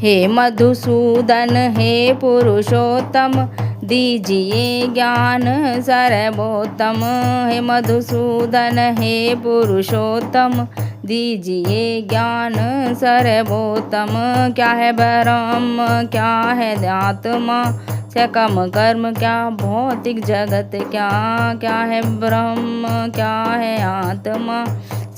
हे मधुसूदन हे पुरुषोत्तम, दीजिए ज्ञान सर्वोत्तम। हे मधुसूदन हे पुरुषोत्तम, दीजिए ज्ञान सर्वोत्तम। क्या है ब्रह्म क्या है आत्मा, सकम कर्म क्या भौतिक जगत क्या। क्या है ब्रह्म क्या है आत्मा,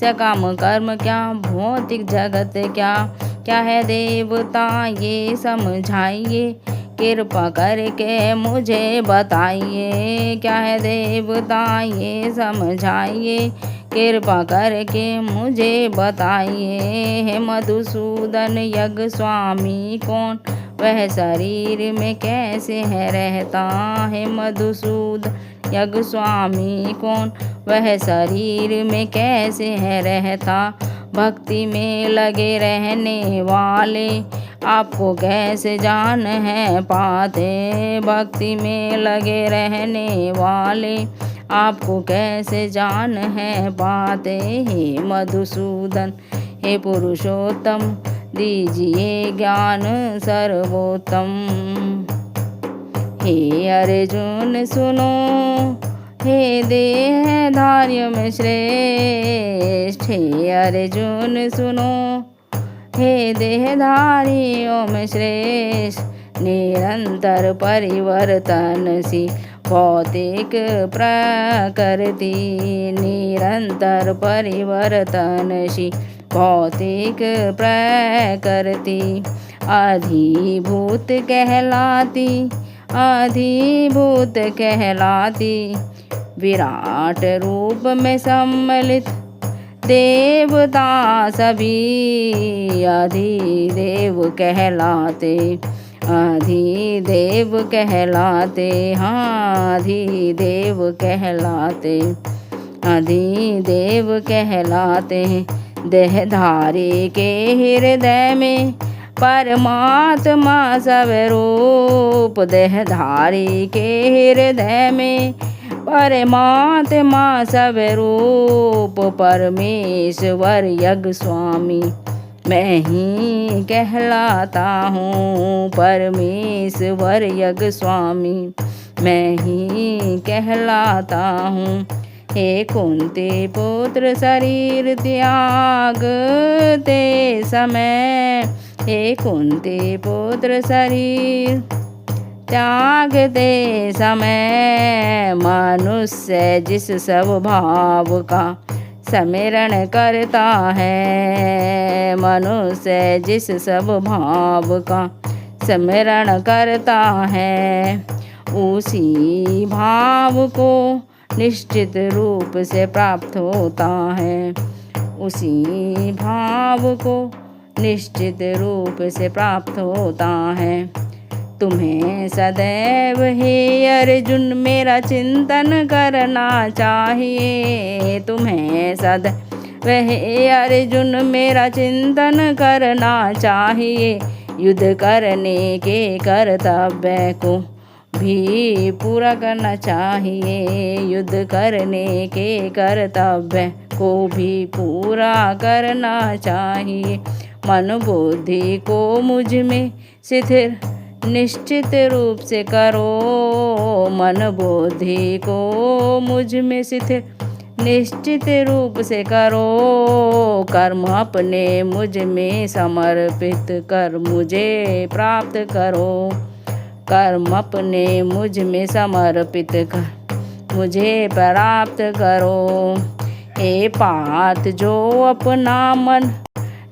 सकम कर्म क्या भौतिक जगत क्या। क्या है देवता ये समझाइए, कृपा करके मुझे बताइए। क्या है देवता ये समझाइए, कृपा करके मुझे बताइए। हे मधुसूदन यज्ञ स्वामी कौन, वह शरीर में कैसे है रहता। है मधुसूदन यज्ञ स्वामी कौन, वह शरीर में कैसे है रहता। भक्ति में लगे रहने वाले आपको कैसे जान है पाते। भक्ति में लगे रहने वाले आपको कैसे जान है पाते। हे मधुसूदन हे पुरुषोत्तम, दीजिए ज्ञान सर्वोत्तम। हे अर्जुन सुनो, हे देहधारियों में श्रेष्ठ। हे अर्जुन सुनो, हे देहधारियों में श्रेष्ठ। निरंतर परिवर्तनशील भौतिक प्रकृति, निरंतर परिवर्तनशील भौतिक प्रकृति अधिभूत कहलाती, अधिभूत कहलाती। विराट रूप में सम्मिलित देवता सभी अधिदेव कहलाते, अधिदेव कहलाते। हाँ अधिदेव कहलाते, अधिदेव कहलाते। देहधारी के हृदय में परमात्मा स्वरूप, देहधारी के हृदय में परमात्मा स्वरूप। परमेश्वर यज्ञ स्वामी मैं ही कहलाता हूँ, परमेश्वर यज्ञ स्वामी मैं ही कहलाता हूँ। हे कुंती पुत्र शरीर त्यागते समय, हे कुंती पुत्र शरीर त्यागते समय। मनुष्य जिस स्वभाव का स्मरण करता है, मनुष्य जिस स्वभाव का स्मरण करता है, उसी भाव को निश्चित रूप से प्राप्त होता है, उसी भाव को निश्चित रूप से प्राप्त होता है। तुम्हें सदैव हे अर्जुन मेरा चिंतन करना चाहिए, तुम्हें सदैव हे अर्जुन मेरा चिंतन करना चाहिए। युद्ध करने के कर्तव्य को भी पूरा करना चाहिए, युद्ध करने के कर्तव्य को भी पूरा करना चाहिए। मन बुद्धि को मुझ में स्थिर निश्चित रूप से करो, मन बुद्धि को मुझ में स्थिर निश्चित रूप से करो। कर्म अपने मुझ में समर्पित कर मुझे प्राप्त करो, कर्म अपने मुझ में समर्पित कर मुझे प्राप्त करो। हे पार्थ जो अपना मन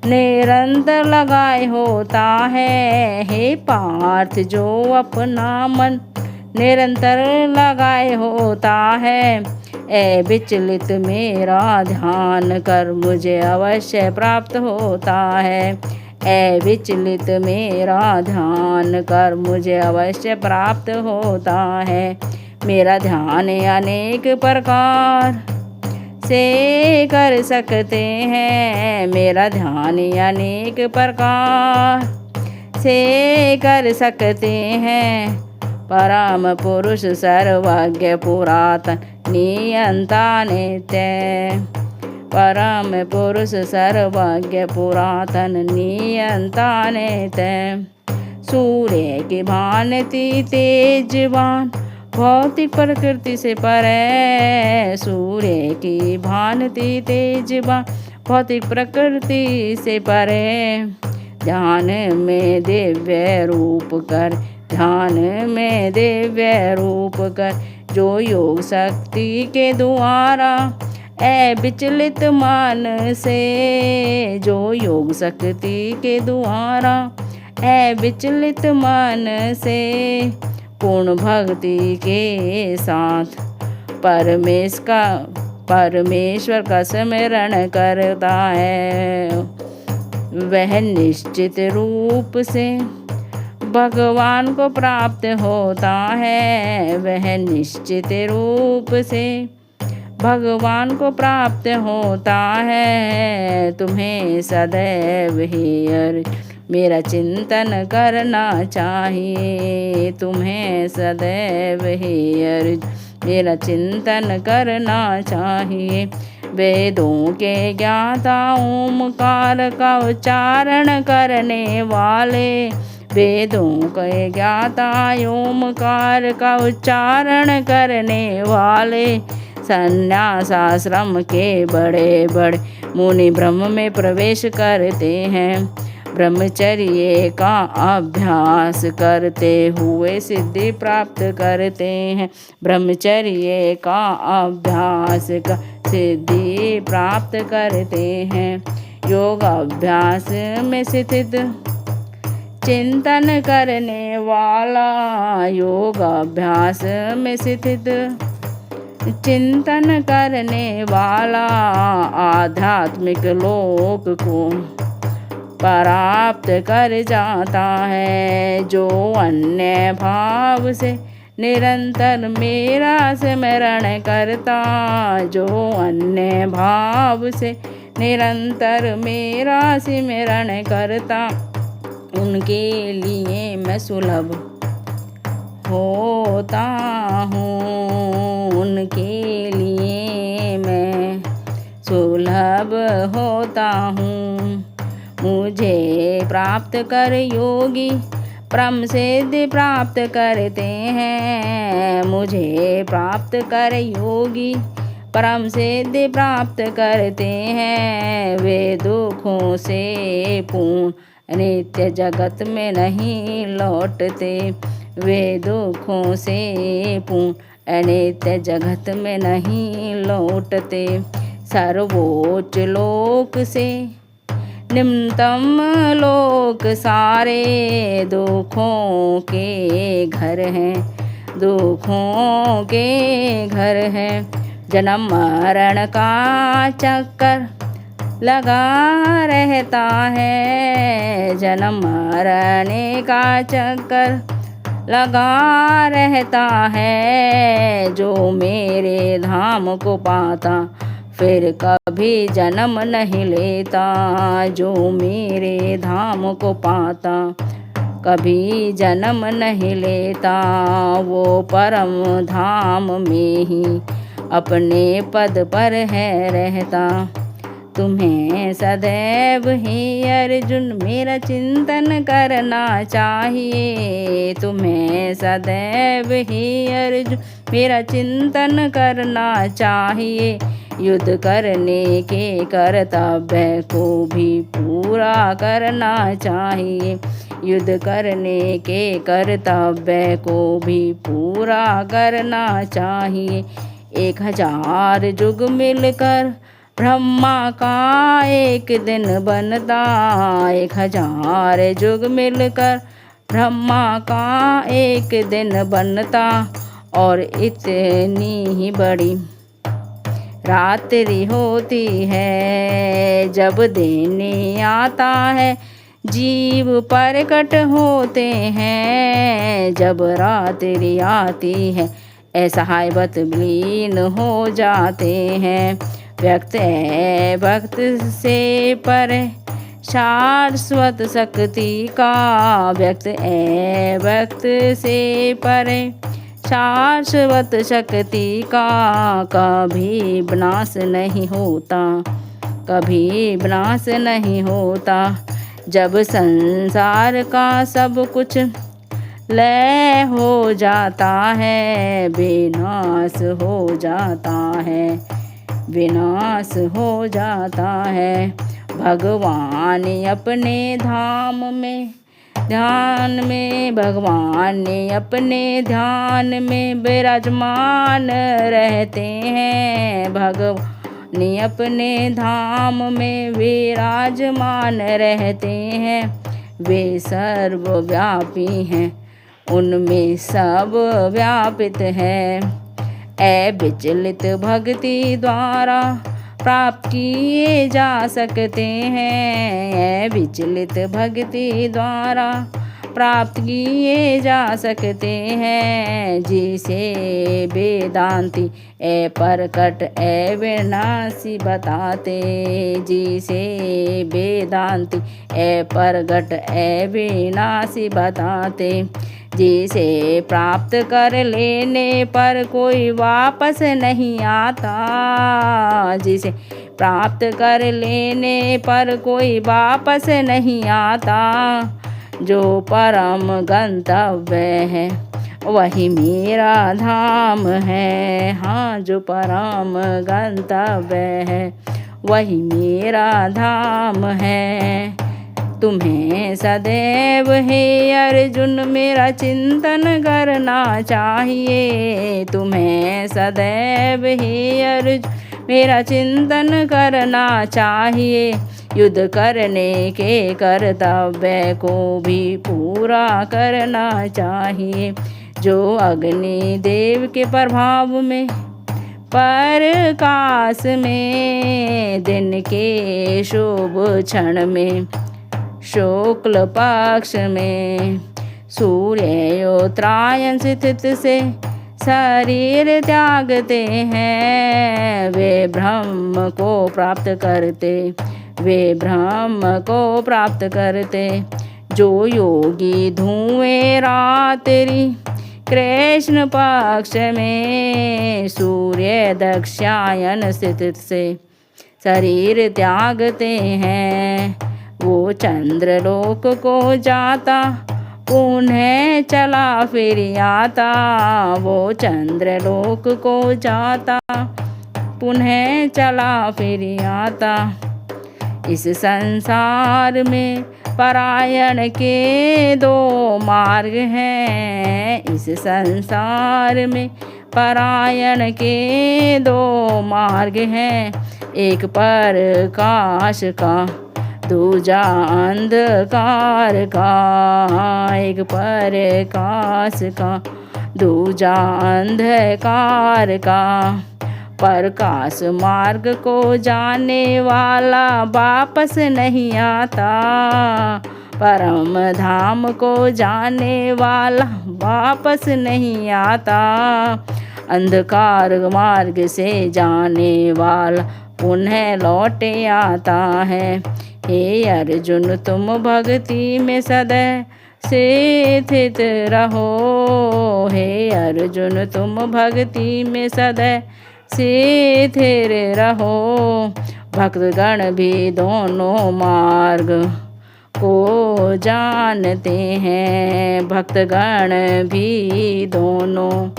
निरंतर लगाए होता है, हे पार्थ जो अपना मन निरंतर लगाए होता है। ए विचलित मेरा ध्यान कर मुझे अवश्य प्राप्त होता है, ए विचलित मेरा ध्यान कर मुझे अवश्य प्राप्त होता है। मेरा ध्यान अनेक प्रकार से कर सकते हैं, मेरा ध्यान अनेक प्रकार से कर सकते हैं। परम पुरुष सर्वज्ञ पुरातन नियंता नित्य, परम पुरुष सर्वज्ञ पुरातन नियंता नित्य। सूर्य की भांति तेजवान भौतिक प्रकृति से परे। सूर्य की भांति तेजवान भौतिक प्रकृति से परे। ध्यान में दिव्य रूप कर, ध्यान में दिव्य रूप कर, जो योग शक्ति के द्वारा विचलित मन से, जो योग शक्ति के द्वारा विचलित मन से पूर्ण भक्ति के साथ परमेश्वर का स्मरण करता है, वह निश्चित रूप से भगवान को प्राप्त होता है। वह निश्चित रूप से भगवान को प्राप्त होता है। तुम्हें सदैव ही अर्जुन मेरा चिंतन करना चाहिए। तुम्हें सदैव ही अर्जुन मेरा चिंतन करना चाहिए। वेदों के ज्ञाता ओमकार का उच्चारण करने वाले, वेदों के ज्ञाता ओमकार का उच्चारण करने वाले, संन्यास आश्रम के बड़े बड़े मुनि ब्रह्म में प्रवेश करते हैं। ब्रह्मचर्य का अभ्यास करते हुए सिद्धि प्राप्त करते हैं। ब्रह्मचर्य का अभ्यास का सिद्धि प्राप्त करते हैं। योग अभ्यास में स्थित चिंतन करने वाला, योग अभ्यास में स्थित चिंतन करने वाला आध्यात्मिक लोक को प्राप्त कर जाता है। जो अन्य भाव से निरंतर मेरा स्मरण करता, जो अन्य भाव से निरंतर मेरा स्मरण करता, उनके लिए मैं सुलभ होता हूँ। उनके लिए मैं सुलभ होता हूँ। मुझे प्राप्त कर योगी परम सिद्धि प्राप्त करते हैं। मुझे प्राप्त कर योगी परम सिद्धि प्राप्त करते हैं। वे दुखों से पूर्ण नित्य जगत में नहीं लौटते। वे दुखों से पूर्ण नित्य जगत में नहीं लौटते। सर्वोच्च लोक से निम्नतम लोक सारे दुखों के घर हैं, दुखों के घर हैं। जन्म मरण का चक्कर लगा रहता है, जन्म मरने का चक्कर लगा रहता है। जो मेरे धाम को पाता फिर कभी जन्म नहीं लेता। जो मेरे धाम को पाता कभी जन्म नहीं लेता। वो परम धाम में ही अपने पद पर है रहता। तुम्हें सदैव ही अर्जुन मेरा चिंतन करना चाहिए। तुम्हें सदैव ही अर्जुन मेरा चिंतन करना चाहिए। युद्ध करने के कर्तव्य को भी पूरा करना चाहिए। युद्ध करने के कर्तव्य को भी पूरा करना चाहिए। 1000 युग मिलकर ब्रह्मा का एक दिन बनता। 1000 युग मिलकर ब्रह्मा का एक दिन बनता। और इतनी ही बड़ी रात्रि होती है जब देने आता है जीव प्रकट होते हैं। जब रात्रि आती है असहाय बत विलीन हो जाते हैं। व्यक्त भक्त से पर शाश्वत शक्ति का, व्यक्त भक्त से पर शाश्वत शक्ति का कभी विनाश नहीं होता। कभी विनाश नहीं होता। जब संसार का सब कुछ लय हो जाता है, विनाश हो जाता है, विनाश हो जाता है। भगवान अपने धाम में ध्यान में, भगवान अपने ध्यान में विराजमान रहते हैं। भगवान अपने धाम में विराजमान रहते हैं। वे सर्वव्यापी हैं, उनमें सब व्यापित है। अविचलित भक्ति द्वारा प्राप्त किए जा सकते हैं। अविचलित भक्ति द्वारा प्राप्त किए जा सकते हैं। जिसे वेदांती अप्रकट अविनाशी बताते, जिसे वेदांती अप्रकट अविनाशी बताते। जिसे प्राप्त कर लेने पर कोई वापस नहीं आता, जिसे प्राप्त कर लेने पर कोई वापस नहीं आता। जो परम गंतव्य है वही मेरा धाम है। हाँ, जो परम गंतव्य है वही मेरा धाम है। तुम्हें सदैव हे अर्जुन मेरा चिंतन करना चाहिए। तुम्हें सदैव हे अर्जुन मेरा चिंतन करना चाहिए। युद्ध करने के कर्तव्य को भी पूरा करना चाहिए। जो अग्नि देव के प्रभाव में, प्रकाश में, दिन के शुभ क्षण में, शुक्ल पक्ष में, सूर्योत्तरायण स्थित से शरीर त्यागते हैं। वे ब्रह्म को प्राप्त करते, वे ब्रह्म को प्राप्त करते। जो योगी धुएं रात्रि कृष्ण पक्ष में, सूर्य दक्षायन स्थित से शरीर त्यागते हैं। वो चंद्रलोक को जाता, पुनः चला फिर आता। वो चंद्रलोक को जाता, पुनः चला फिर आता। इस संसार में परायण के दो मार्ग हैं। इस संसार में परायण के दो मार्ग हैं। एक प्रकाश का, दूजा अंधकार का। एक प्रकाश का, दूजा अंधकार का। प्रकाश मार्ग को जाने वाला वापस नहीं आता। परम धाम को जाने वाला वापस नहीं आता। अंधकार मार्ग से जाने वाला पुनः लौटे आता है। हे अर्जुन, तुम भक्ति में सदा स्थित रहो। हे अर्जुन, तुम भक्ति में सदा स्थिर रहो। भक्तगण भी दोनों मार्ग को जानते हैं। भक्तगण भी दोनों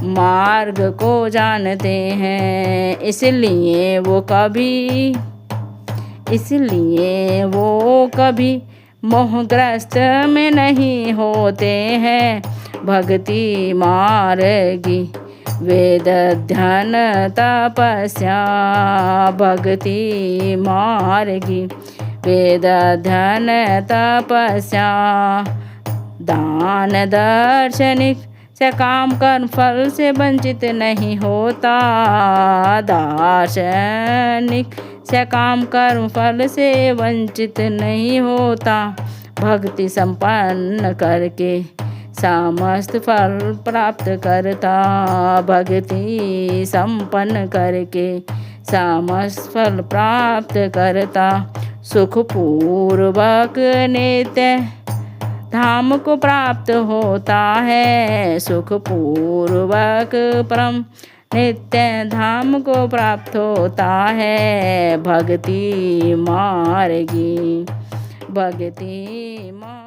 मार्ग को जानते हैं। इसलिए वो कभी मोहग्रस्त में नहीं होते हैं। भक्ति मार्गी वेद ध्यान तपस्या, भक्ति मार्गी वेद ध्यान तपस्या। दान दार्शनिक से काम कर्म फल से वंचित नहीं होता। दार्शनिक से काम कर्म फल से वंचित नहीं होता। भक्ति संपन्न करके समस्त फल प्राप्त करता। भक्ति संपन्न करके समस्त फल प्राप्त करता। सुखपूर्वक नित्य धाम को प्राप्त होता है। सुखपूर्वक परम नित्य धाम को प्राप्त होता है भक्ति मार्गी। भक्ति मार्ग।